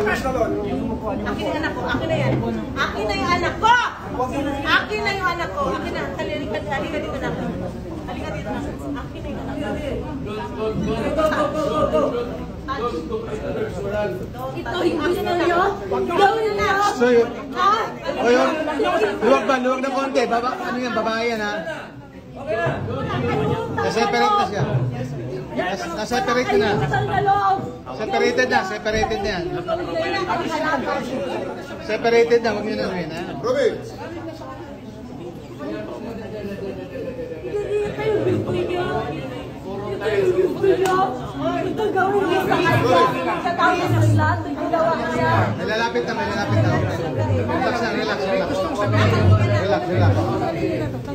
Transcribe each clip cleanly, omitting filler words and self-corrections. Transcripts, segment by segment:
Akin na anak ko. Akin na yan. Akin na yung anak ko. Akin na yung anak ko. Akin na. Halika dito na. Halika dito na. Akin na yung anak ko. Ito, hindi na yun. Gawin na. So yun. O yun. Luwag ng konti. Ano yan? Babae yan ha. Na-separate na siya. Na-separate na. Separated na. Separated na yan. Separated na. Huwag nyo na rin ha. Robin! Ito gawin niya sa kanya. Sa tao sa lahat. Ginawa niya. Nilalapit na. Relax na. Relax.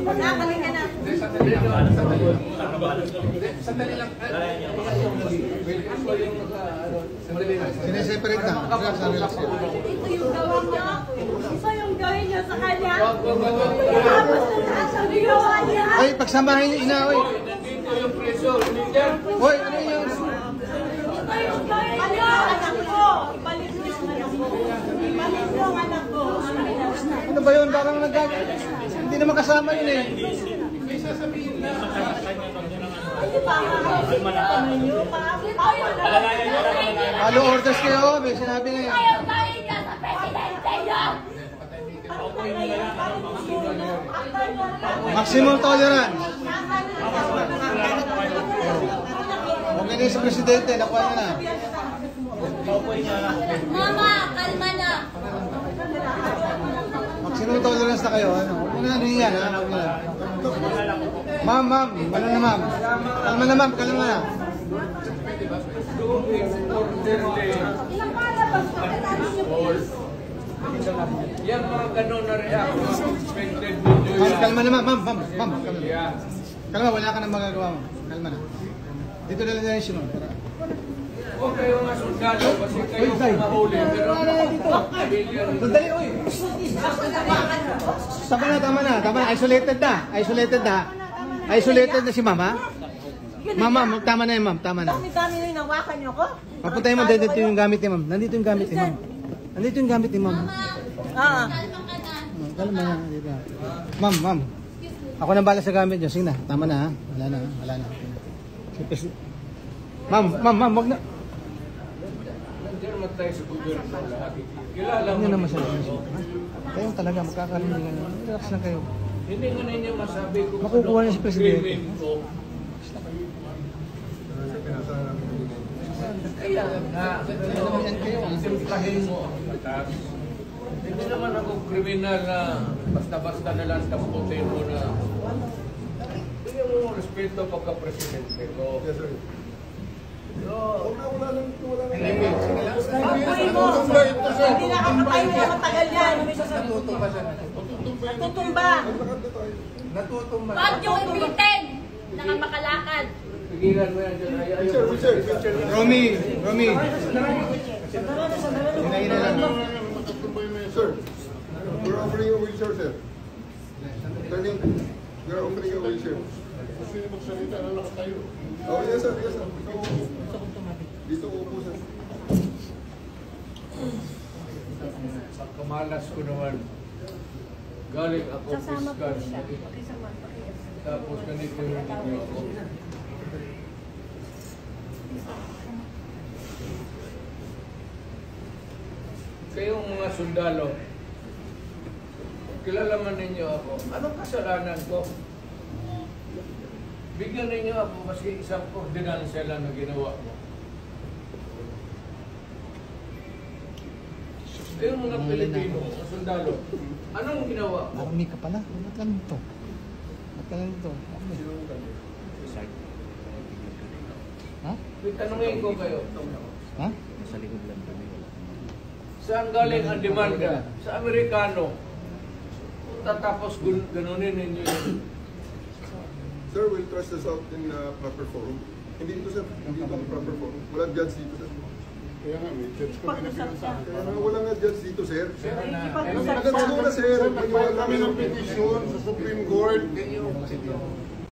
Nakakalik ka na. Sandali lang. Sineseparate na. Relax. Ito yung gawa niya. Ito yung gawin niya sa kanya. Tapos na lahat ang ginawa niya. Oy, pagsamahin niyo ina, oy. Oy, ano yun? Ito yung gawin niya. Anak ko. Balik mo yung anak ko. Balik mo yung anak ko. Ano ba yun? Parang hindi naman kasama yun eh. Halo orders kayo, may sinabi na yun. Maximum tolerance. Okay na sa presidente, nakuha niya na. Mama, kalma na. Maximum tolerance na kayo. Huwag na ano yan, ha? Ma'am, ano na ma'am? Kalma na ma'am, kalma na. Yan mga ganun na reaction. Expected Ma'am, kalma na ma'am, kalma. Kalma, wala ka nang magagawa mo. Kalma na. Dito na lang yung sinun. Huwag kayo nga sundalo kasi kayo mahuli. Pero Sandali, uy! Tama na. Isolated na si ma'am, ha? Ma'am, tama na yun, ma'am. Tama na. Dami-dami na inawakan niyo ko. Papuntahin mo, dito yung gamit ni ma'am. Nandito yung gamit ni ma'am. Kalma na. Ma'am. Ako nang bala sa gamit niyo. Sige na. Tama na, ha? Wala na. Ma'am, wag na. nandiyan naman tayo sa gobyerno lahat. Kilala mo naman siya. Kayo talaga, magkakaroon. Relax lang kayo. Hindi nga ninyo masabi kung makukuha niya si Presidente. Kaya nga, simplahin mo ang batas. Hindi naman ako kriminal na basta-basta na lang taputin mo na bigyan mo respeto pagka-presidente ko. Yes, sir. Wala lang. Pagpuin mo! Hindi nakakapay na matagal yan. Natutumba. Bakit yung ipitin? Nakamakalakad. Pigilan mo yan dyan. Romy. Hinahin lang. Sir, we're offering a wheelchair, sir. Turning, we're offering a wheelchair. Kasi magsalita na lang tayo. Oh, yes, sir. Dito upo, sir. Sa kamalas ko naman, galing ako fiscal. Tapos ganito yung ninyo ako. Kayong mga sundalo, kilala man ninyo ako. Anong kasalanan ko? Bigyan ninyo ako maski isang ordinansya lang na ginawa mo. Kayong mga Pilipino, mga sundalo, anong ginawa mo? Marami ka pala. Ba't ka lang ito? Ha? Tanungin ko kayo. Ha? Saan galing ang demanda? Sa Amerikano. Tatapos ganunin ninyo yun. Sir, we'll trust this out in proper forum. Hindi dito, sir. Hindi dito ang proper forum. Walang judge dito, sir. Kaya nga, may judge ko na pinagsasabi. Kaya nga, walang judge dito, sir. Agad na, sir. Maniwala kami ng petition sa Supreme Court.